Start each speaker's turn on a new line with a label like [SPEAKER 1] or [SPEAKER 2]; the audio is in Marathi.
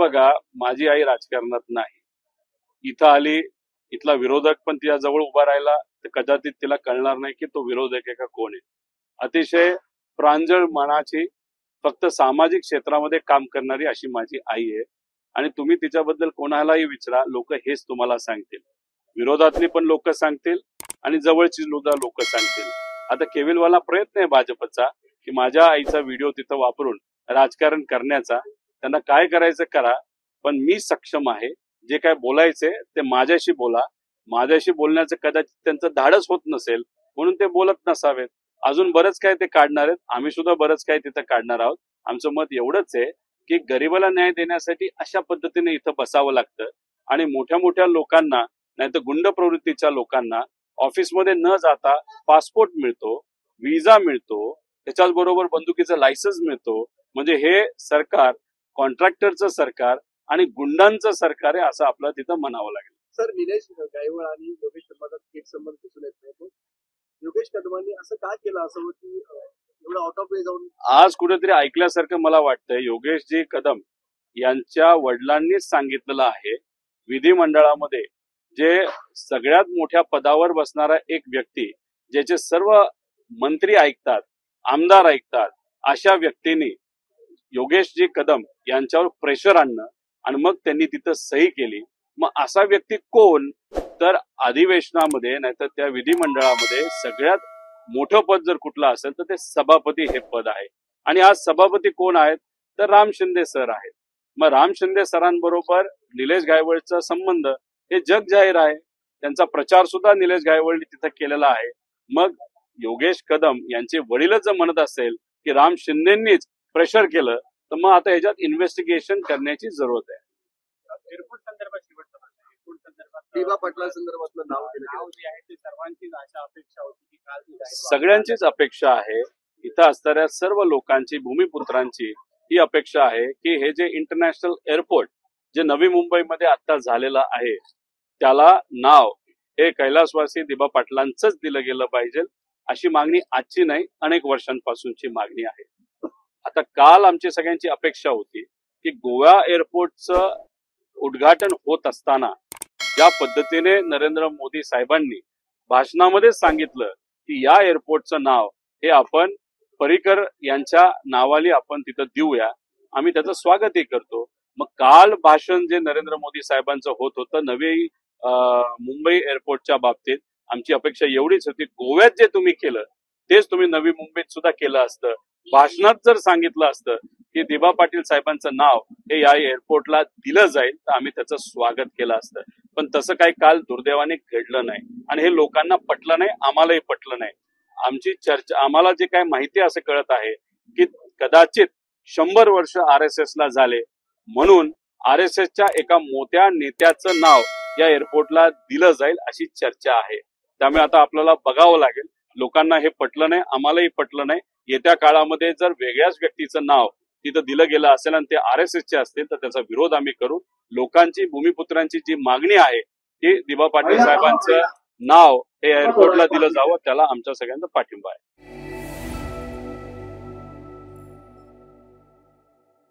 [SPEAKER 1] बघा, माझी आई राजकारणात नाही. इथं आली, इथला विरोधक पण तिच्या जवळ उभा राहिला तर कदाचित तिला कळणार नाही की तो विरोधक आहे का कोण आहे. अतिशय प्रांजळ मनाची, फक्त सामाजिक क्षेत्रामध्ये काम करणारी अशी माझी आई आहे. आणि तुम्ही तिच्याबद्दल कोणालाही विचारा, लोक हेच तुम्हाला सांगतील. विरोधातली पण लोक सांगतील आणि जवळची लोक सांगतील. आता केविलवाला प्रयत्न आहे भाजपचा की माझ्या आईचा व्हिडिओ तिथं वापरून राजकारण करण्याचा. त्यांना काय करायचं करा, पण मी सक्षम आहे. जे काय बोलायचे ते माझ्याशी बोला. माझ्याशी बोलण्याचं कदाचित त्यांचं धाडस होत नसेल म्हणून ते बोलत नसावेत. अजून बरंच काय ते काढणार आहेत, आम्ही सुद्धा बरंच काय तिथं काढणार आहोत. आमचं मत एवढंच आहे की गरिबाला न्याय देण्यासाठी अशा पद्धतीने इथं बसावं लागतं. आणि मोठ्या मोठ्या लोकांना, नाहीतर गुंड प्रवृत्तीच्या लोकांना ऑफिसमध्ये न जाता पासपोर्ट मिळतो, विजा मिळतो, त्याच्याच बरोबर बंदुकीचं लायसन्स मिळतो. म्हणजे हे सरकार कॉन्ट्रॅक्टरचं सरकार आणि गुंडांचं सरकार आहे असं आपल्याला तिथं म्हणावं लागेल.
[SPEAKER 2] सर, निलेश गायवळ आणि योगेश कदमाचा थेट संबंध दिसून येत नाही. योगेश कदमांनी असं का केलं असावं की एवढं आउट ऑफ वे जाऊन?
[SPEAKER 1] आज कुठेतरी ऐकल्यासारखं मला वाटतंय. योगेशजी कदम यांच्या वडिलांनीच सांगितलेलं आहे, विधिमंडळामध्ये जे सगळ्यात मोठ्या पदावर बसणारा एक व्यक्ती, ज्याचे सर्व मंत्री ऐकतात, आमदार ऐकतात, अशा व्यक्तींनी योगेशजी कदम यांच्यावर प्रेशर आणणं आणि मग त्यांनी तिथं सही केली. मग असा व्यक्ती कोण? तर अधिवेशनामध्ये नाहीतर त्या विधिमंडळामध्ये सगळ्यात मोठं पद जर कुठलं असेल तर ते सभापती हे पद आहे. आणि आज सभापती कोण आहेत? तर राम शिंदे सर आहेत. मग राम शिंदे सरांबरोबर निलेश गायवळचा संबंध हे जग जाहीर आहे. त्यांचा प्रचार सुद्धा निलेश गायवळनी तिथं केलेला आहे. मग योगेश कदम यांचे वडीलच जर म्हणत असेल की राम शिंदेंनीच प्रेशर केलं, तर मग आता ह्याच्यात इन्व्हेस्टिगेशन करण्याची जरूरत आहे.
[SPEAKER 3] एअरपोर्ट संदर्भात शेवटचा प्रश्न. एअरपोर्ट संदर्भात
[SPEAKER 2] दिवा पाटलांसंदर्भातलं नाव
[SPEAKER 3] जे आहे ते सर्वांचीच आशा अपेक्षा होती की काल
[SPEAKER 1] सगळ्यांचीच अपेक्षा आहे. इथं असणाऱ्या सर्व लोकांची, भूमिपुत्रांची ही अपेक्षा आहे की हे जे इंटरनॅशनल एअरपोर्ट जे नवी मुंबईमध्ये आता झालेलं आहे, त्याला नाव हे कैलासवासी दिबा पाटलांचंच दिलं गेलं पाहिजे. अशी मागणी आजची नाही, अनेक वर्षांपासूनची मागणी आहे. आता काल आमची सगळ्यांची अपेक्षा होती की गोवा एअरपोर्टचं उद्घाटन होत असताना ज्या पद्धतीने नरेंद्र मोदी साहेबांनी भाषणामध्ये सांगितलं की या एअरपोर्टचं नाव हे आपण पर्रिकर यांच्या नावाली आपण तिथं देऊया, आम्ही त्याचं स्वागतही करतो. मग काल भाषण जे नरेंद्र मोदी साहेबांचं होत होतं नवी मुंबई एअरपोर्टच्या बाबतीत, आमची अपेक्षा एवढीच होती, गोव्यात जे तुम्ही केलं तेच तुम्ही नवी मुंबईत सुद्धा केलं असतं. भाषणात जर सांगितलं असतं की दिबा पाटील साहेबांचं नाव हे या एअरपोर्टला दिलं जाईल तर आम्ही त्याचं स्वागत केलं असतं. पण तसं काही काल दुर्दैवाने घडलं नाही आणि हे लोकांना पटलं नाही, आम्हालाही पटलं नाही. आमची चर्चा, आम्हाला जे काय माहिती असं कळत आहे की कदाचित 100 वर्ष RSS ला झाले म्हणून RSSच्या एका मोठ्या नेत्याचं नाव या एअरपोर्टला दिलं जाईल अशी चर्चा आहे. त्यामुळे आता आपल्याला बघावं लागेल. लोकांना हे पटलं नाही, आम्हालाही पटलं नाही. येत्या काळामध्ये जर वेगळ्याच व्यक्तीचं नाव तिथं दिलं गेलं असेल आणि ते RSSचे असतील तर त्याचा विरोध आम्ही करू. लोकांची, भूमिपुत्रांची जी मागणी आहे की दिबा पाटील साहेबांचं नाव हे एअरपोर्टला दिलं जावं, त्याला आमच्या सगळ्यांचा पाठिंबा आहे.